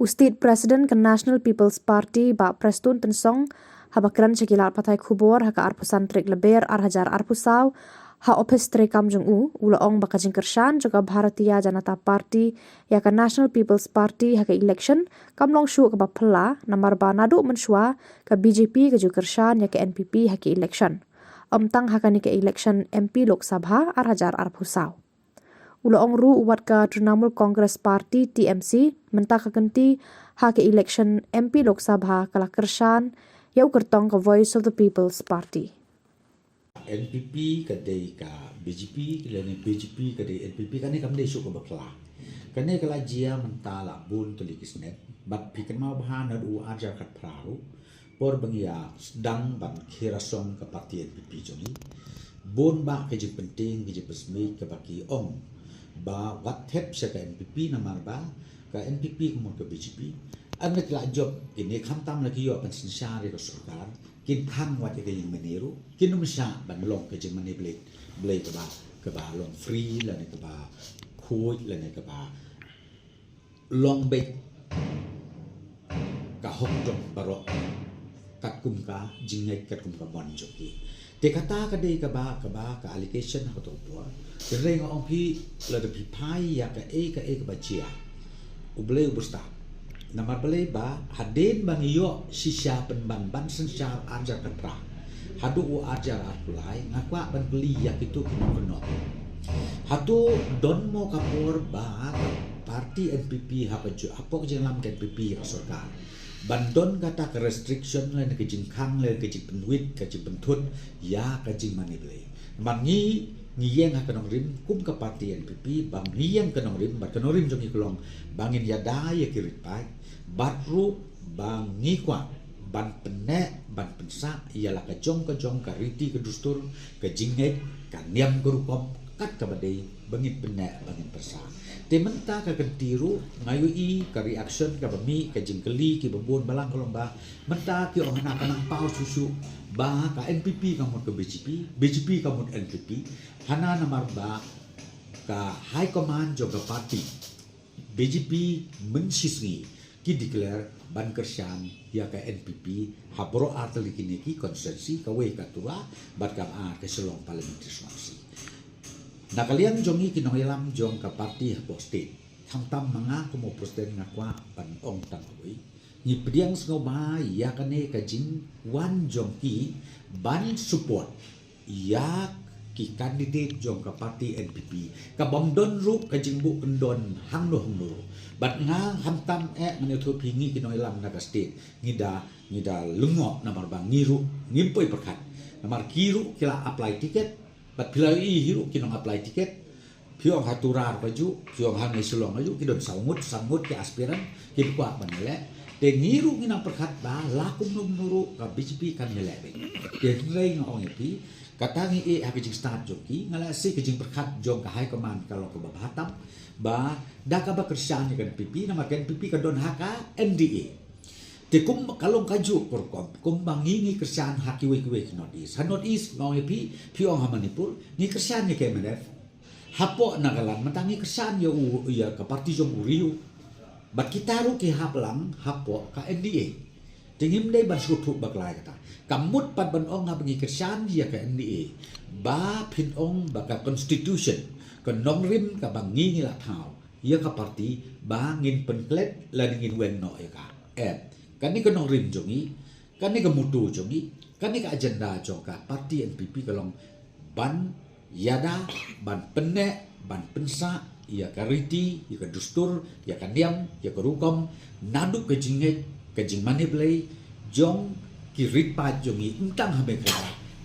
State President ke National People's Party ba Prestun Tensong habakran sekilar patai kubor haka arpusan trik leber arhajar arpusaw ha opes trekam jung ulaong baka jingkershan juga Bharatiya Janata Party ya ka National People's Party haka election kamlong shu ka bapela namar ba nadu mensua ka BJP ka jingkershan ya ka NPP haka election tang haka ni ka election MP Lok Sabha arhajar arpusaw ulaong ru uwat ka Trinamool Congress Party TMC mentah ka genti haka election MP Lok Sabha kala kershan yau kertong ka Voice of the People's Party NPP kadai ka BJP kala ni BJP kadai NPP kani kam dei syuk bakla kani kala jia mentala bun tulikisnet bat pikan mau bahan adu ajar kat prau por bangia sedang ban kirasong ka parti NPP joni bun ba ke je penting ke je pesmi ke baki ong ba wat hep sa ka NPP namar ba ka NPP kumon ka BJP ang nagla job ini khamtam lagi yo pan sinsari ko sarkar kin thang wat ke yung maniru kinum sha ban long ke jing mani blade ke ba long free la ne ke ba khoi la ne ke ba long bet ka hok jong baro kat kum ka jingai kat kum ka bon joki te kata ka dei ka ba ka allegation ha to po reng ong pi la de pi pai ya ka ka ba chia uble ubusta namar bale ba haden bang yo sisya penban ban sensar ajar katra hadu u ajar atulai ngakwa ban beli ya itu keno hatu don mo kapor ba parti NPP hapaju apok jelam ke NPP ka sarkar bandon kata ke restriction le ke jingkhang le ke jing penwit ke jing pentut ya ke jing mani bale mangi ngiyeng ha kanong rim kum ka parti NPP bang ngiyeng kanong rim bat kanong rim jong ikulong bangin yada ya kirit pai batru bang ngikwa ban pene ban pensa ialah ka jong ka riti ke dustur ke jinget ka niam gurukom kat ka badai bangit pene bangin persa tementa ka kentiru ngayui ka reaction ka bami ka jingkeli ki babon balang kolong ba menta ki ong hana kanang pau susu ba ka NPP kamot ke BJP kamot NPP hana namar ba ka high command juga parti BJP mensisngi ki declare ban kershan ya ka NPP habro atli kini ki konsensi ka we ka tura bat ka ke selong parliamentary swamsi na kalian jongi kinong ilam jong ka parti ha state tam manga kumo president ngakwa ban ong tang we ni pediang sngo ba ya kane ka jing wan jong ki ban support ya ki candidate jong ka parti NPP ka bomdon ru ka jingbu kendon hangno bat nga hamtam ngane thu pingi kinong ilam na ka state ngida lungo namar bang ngiru ngimpoi perkat namar kiru kila apply ticket bat pilai hiru kinong apply ticket piong haturar baju piong hangai sulong aju kidon sangut ke aspiran ki kuat banele te ngiru ngina perkat ba lakum nuru ka BJP kan ngelebe te reng ong epi katangi hakijing start joki ngala si kijing perkat jong ka high command kalau ke babatam ba daka ba kersyaan kan PP nama kan PP ka don haka NDA te kum kalong kaju korkom kum bangingi kersyaan hakiwe not east ngong epi piong hamanipur ni kersyaan ni kemenef hapo nagalan mentangi kersyaan ya ka parti jong uriu bat kita ru ke haplang hapo ka NDA tingim dei ban sutu baklai kata kamut pat ban ong ngabengi kersyaan ya ka NDA ba pin ong baka constitution kenong rim ka bangingi la thau ya ka parti bangin penklet la dingin wen no ya ka kani kenong rim jongi kani ka mutu jongi kani ka agenda jong ka parti NPP kalong ban yada ban penne ban pensa ya ka riti ya ka dustur ya ka niam ya ka rukom nadu ke jinget ke jing mani blai jong ki rit pa jongi entang habe ka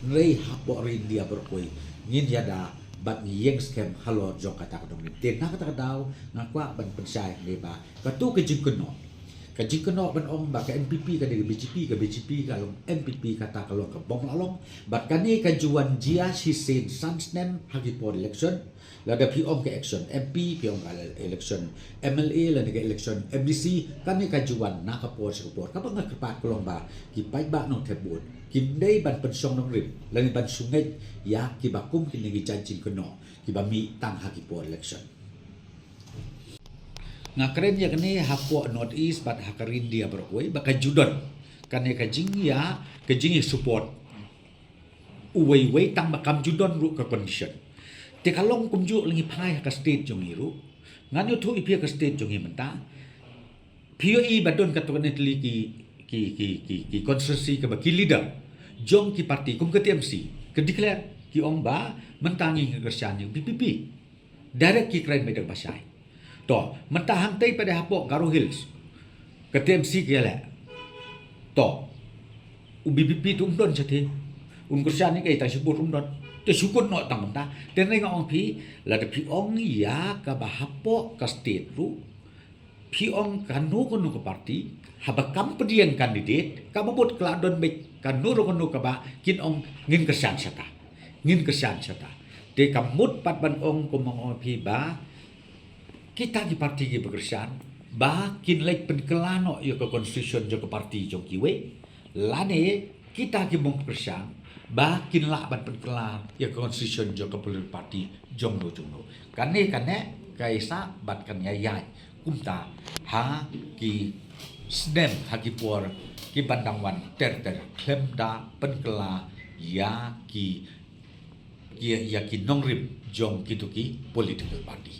rei hapo rin dia berkoi ngin yada bat ngiyeng scam halo jong kata kadong ni ten na kata daw ngakwa ban pensai leba katu ke jing keno ban ong ba ka NPP ka de BJP ka long NPP kata kalong ka bong lalong bat kani ka juan jia si sen sansnem hagi por election la da pi ong ka action MP pi ong ka election MLA la ka election MDC kani ka juan na ka por ka bang ka kalong ba ki pai ba no thebut kim dei ban pensong nong rim la ni ban sungai ya ki bakum ki ngi chanchin keno ki ba mi tang hagi por election ngakren ya kene hapo North East bat hakarin dia beroi baka judon kane kajing ya support uwei tang bakam judon ru ke condition te kalong kumju lengi pai ka state jong iru ngan yo thu ipia ka state jong imenta POE badon ka to ne tli ki konstitusi ka ki leader jong ki parti kum ke TMC ke declare ki ong ba mentangi ngegersian yang PPP direct ki kren medang pasai to mentahang tei pada hapok Garo Hills ke TMC ke la to UBPP tu umdon chate gersian ni kai ta syukur umdon te syukur no tang mentah ten ring ong pi la de pi ong ya ka ba hapok ka state ru pi ong kanu kono ke parti haba kam pedian kandidat ka bobot kladon be kanu kono ka ba kin ong ngin gersian sata te kamut pat ban ong komong pi ba kita di parti ki bekerjaan ba kin lek penkelano yo ke constitution jo ke parti jo kiwe lane kita ki mong bekerjaan ba kin la ban penkelan yo ke constitution jo ke parti jong no kane kaisa bat kan yai kumta ha ki snem ha ki por ki bandangwan ter klem da penkela ya ki nongrim jong kituki political party.